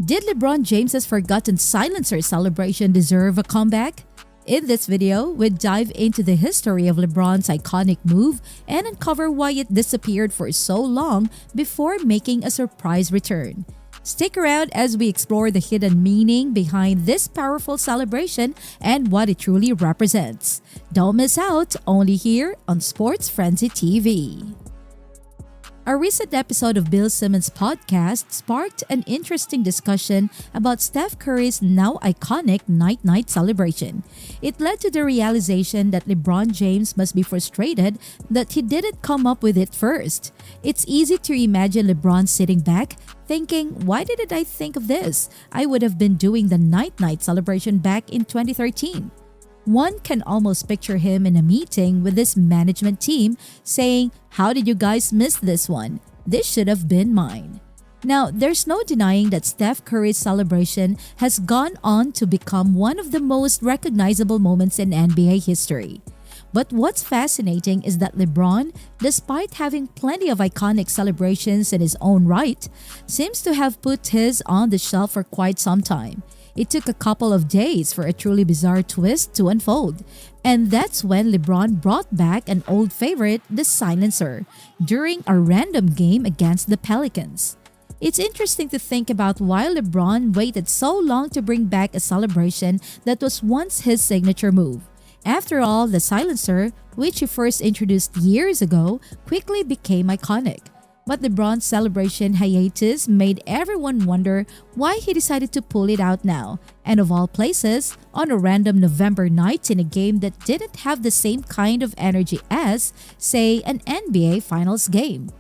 Did LeBron James's forgotten silencer celebration deserve a comeback? In this video, we'll dive into the history of LeBron's iconic move and uncover why it disappeared for so long before making a surprise return. Stick around as we explore the hidden meaning behind this powerful celebration and what it truly represents. Don't miss out, only here on Sports Frenzy TV. A recent episode of Bill Simmons' podcast sparked an interesting discussion about Steph Curry's now iconic night-night celebration. It led to the realization that LeBron James must be frustrated that he didn't come up with it first. It's easy to imagine LeBron sitting back, thinking, why didn't I think of this? I would have been doing the night-night celebration back in 2013. One can almost picture him in a meeting with his management team saying, "How did you guys miss this one? This should have been mine." Now, there's no denying that Steph Curry's celebration has gone on to become one of the most recognizable moments in NBA history. But what's fascinating is that LeBron, despite having plenty of iconic celebrations in his own right, seems to have put his on the shelf for quite some time. It took a couple of days for a truly bizarre twist to unfold. And that's when LeBron brought back an old favorite, the silencer, during a random game against the Pelicans. It's interesting to think about why LeBron waited so long to bring back a celebration that was once his signature move. After all, the silencer, which he first introduced years ago, quickly became iconic. But LeBron's celebration hiatus made everyone wonder why he decided to pull it out now, and of all places, on a random November night in a game that didn't have the same kind of energy as, say, an NBA Finals game.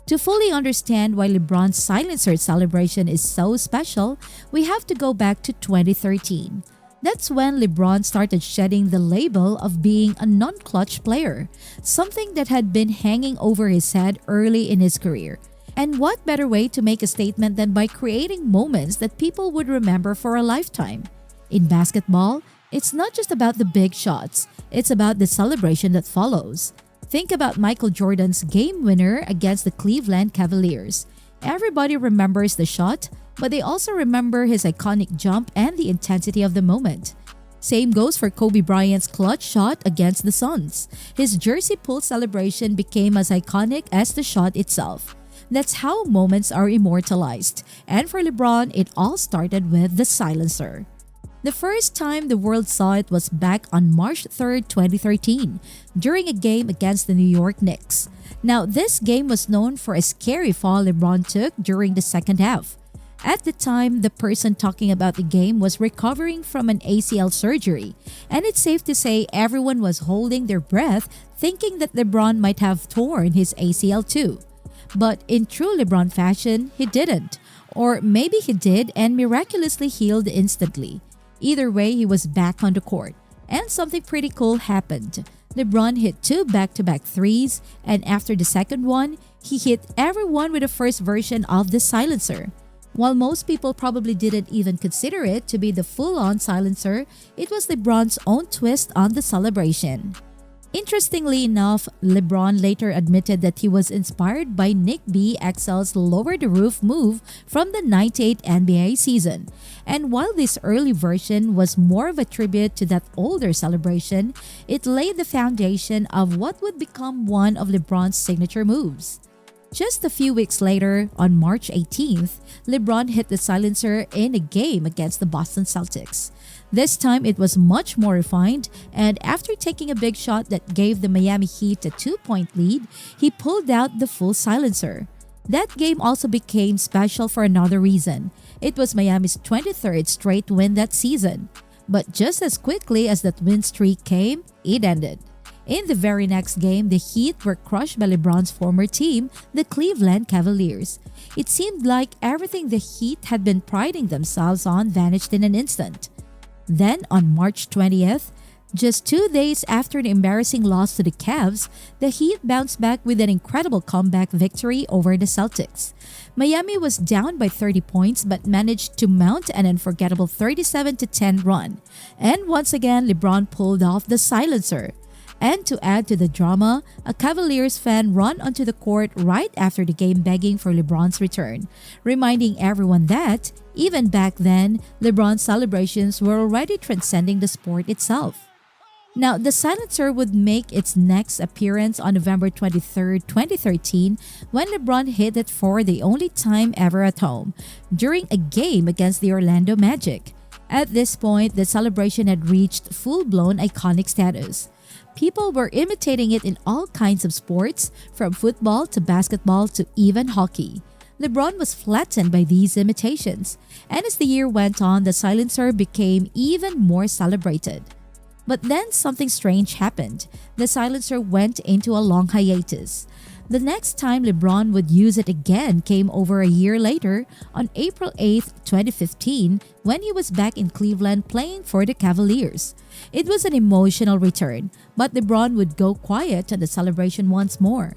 To fully understand why LeBron's silencer celebration is so special, we have to go back to 2013. That's when LeBron started shedding the label of being a non-clutch player, something that had been hanging over his head early in his career. And what better way to make a statement than by creating moments that people would remember for a lifetime? In basketball, it's not just about the big shots, it's about the celebration that follows. Think about Michael Jordan's game winner against the Cleveland Cavaliers. Everybody remembers the shot, but they also remember his iconic jump and the intensity of the moment. Same goes for Kobe Bryant's clutch shot against the Suns. His jersey pull celebration became as iconic as the shot itself. That's how moments are immortalized. And for LeBron, it all started with the silencer. The first time the world saw it was back on March 3rd, 2013, during a game against the New York Knicks. Now, this game was known for a scary fall LeBron took during the second half. At the time, the person talking about the game was recovering from an ACL surgery, and it's safe to say everyone was holding their breath thinking that LeBron might have torn his ACL too. But in true LeBron fashion, he didn't. Or maybe he did and miraculously healed instantly. Either way, he was back on the court, and something pretty cool happened. LeBron hit 2 back-to-back threes, and after the second one, he hit everyone with the first version of the silencer. While most people probably didn't even consider it to be the full-on silencer, it was LeBron's own twist on the celebration. Interestingly enough, LeBron later admitted that he was inspired by Nick B. Excel's Lower the Roof move from the 98 NBA season. And while this early version was more of a tribute to that older celebration, it laid the foundation of what would become one of LeBron's signature moves. Just a few weeks later, on March 18th, LeBron hit the silencer in a game against the Boston Celtics. This time, it was much more refined, and after taking a big shot that gave the Miami Heat a 2-point lead, he pulled out the full silencer. That game also became special for another reason. It was Miami's 23rd straight win that season. But just as quickly as that win streak came, it ended. In the very next game, the Heat were crushed by LeBron's former team, the Cleveland Cavaliers. It seemed like everything the Heat had been priding themselves on vanished in an instant. Then, on March 20th, just 2 days after the embarrassing loss to the Cavs, the Heat bounced back with an incredible comeback victory over the Celtics. Miami was down by 30 points but managed to mount an unforgettable 37-10 run. And once again, LeBron pulled off the silencer. And to add to the drama, a Cavaliers fan ran onto the court right after the game begging for LeBron's return, reminding everyone that, even back then, LeBron's celebrations were already transcending the sport itself. Now, the silencer would make its next appearance on November 23, 2013, when LeBron hit it for the only time ever at home, during a game against the Orlando Magic. At this point, the celebration had reached full-blown iconic status. People were imitating it in all kinds of sports, from football to basketball to even hockey. LeBron was flattened by these imitations, and as the year went on, the silencer became even more celebrated. But then something strange happened. The silencer went into a long hiatus. The next time LeBron would use it again came over a year later, on April 8, 2015, when he was back in Cleveland playing for the Cavaliers. It was an emotional return, but LeBron would go quiet on the celebration once more.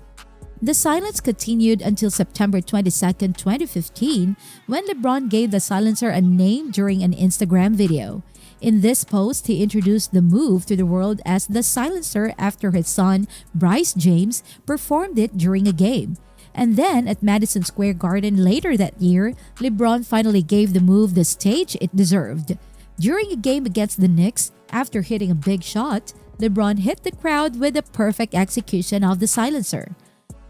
The silence continued until September 22, 2015, when LeBron gave the silencer a name during an Instagram video. In this post, he introduced the move to the world as the silencer after his son, Bryce James, performed it during a game. And then at Madison Square Garden later that year, LeBron finally gave the move the stage it deserved. During a game against the Knicks, after hitting a big shot, LeBron hit the crowd with a perfect execution of the silencer.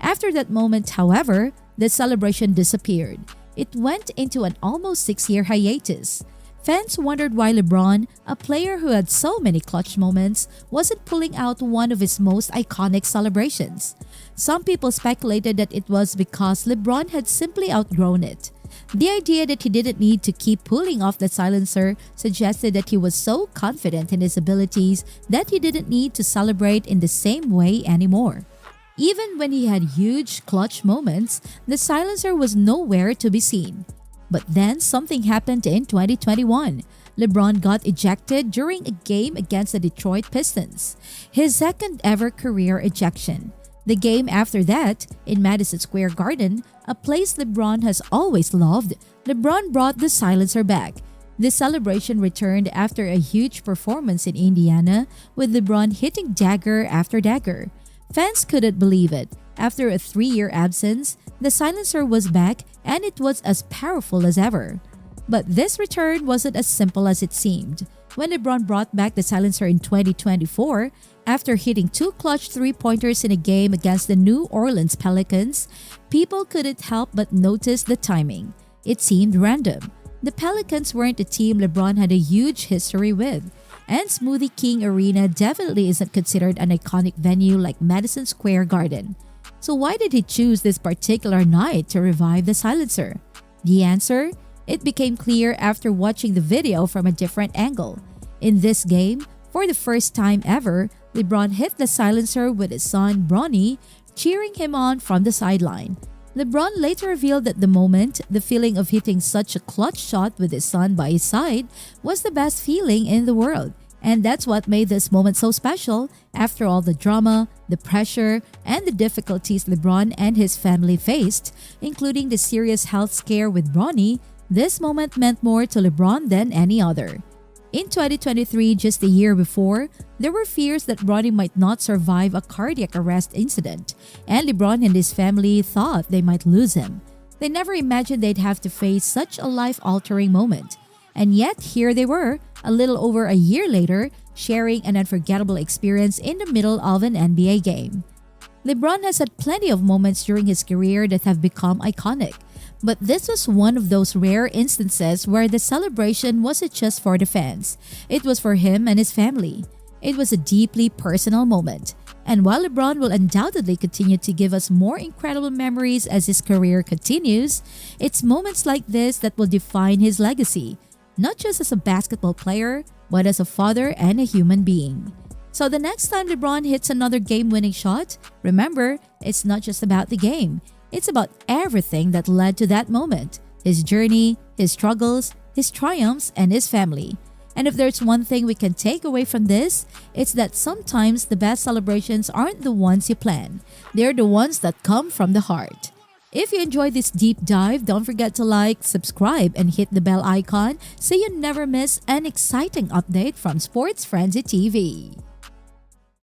After that moment, however, the celebration disappeared. It went into an almost 6-year hiatus. Fans wondered why LeBron, a player who had so many clutch moments, wasn't pulling out one of his most iconic celebrations. Some people speculated that it was because LeBron had simply outgrown it. The idea that he didn't need to keep pulling off the silencer suggested that he was so confident in his abilities that he didn't need to celebrate in the same way anymore. Even when he had huge clutch moments, the silencer was nowhere to be seen. But then something happened in 2021. LeBron got ejected during a game against the Detroit Pistons, his second ever career ejection. The game after that, in Madison Square Garden, a place LeBron has always loved, LeBron brought the silencer back. The celebration returned after a huge performance in Indiana, with LeBron hitting dagger after dagger. Fans couldn't believe it. After a 3-year absence, the silencer was back and it was as powerful as ever. But this return wasn't as simple as it seemed. When LeBron brought back the silencer in 2024, after hitting 2 clutch 3-pointers in a game against the New Orleans Pelicans, people couldn't help but notice the timing. It seemed random. The Pelicans weren't a team LeBron had a huge history with, and Smoothie King Arena definitely isn't considered an iconic venue like Madison Square Garden. So why did he choose this particular night to revive the silencer? The answer? It became clear after watching the video from a different angle. In this game, for the first time ever, LeBron hit the silencer with his son Bronny, cheering him on from the sideline. LeBron later revealed that the moment, the feeling of hitting such a clutch shot with his son by his side, was the best feeling in the world. And that's what made this moment so special. After all the drama, the pressure, and the difficulties LeBron and his family faced, including the serious health scare with Bronny, this moment meant more to LeBron than any other. In 2023, just a year before, there were fears that Bronny might not survive a cardiac arrest incident, and LeBron and his family thought they might lose him. They never imagined they'd have to face such a life-altering moment. And yet, here they were, a little over a year later, sharing an unforgettable experience in the middle of an NBA game. LeBron has had plenty of moments during his career that have become iconic, but this was one of those rare instances where the celebration wasn't just for the fans. It was for him and his family. It was a deeply personal moment. And while LeBron will undoubtedly continue to give us more incredible memories as his career continues, it's moments like this that will define his legacy, not just as a basketball player, but as a father and a human being. So the next time LeBron hits another game-winning shot, remember, it's not just about the game. It's about everything that led to that moment. His journey, his struggles, his triumphs, and his family. And if there's one thing we can take away from this, it's that sometimes the best celebrations aren't the ones you plan. They're the ones that come from the heart. If you enjoyed this deep dive, don't forget to like, subscribe, and hit the bell icon so you never miss an exciting update from Sports Frenzy TV.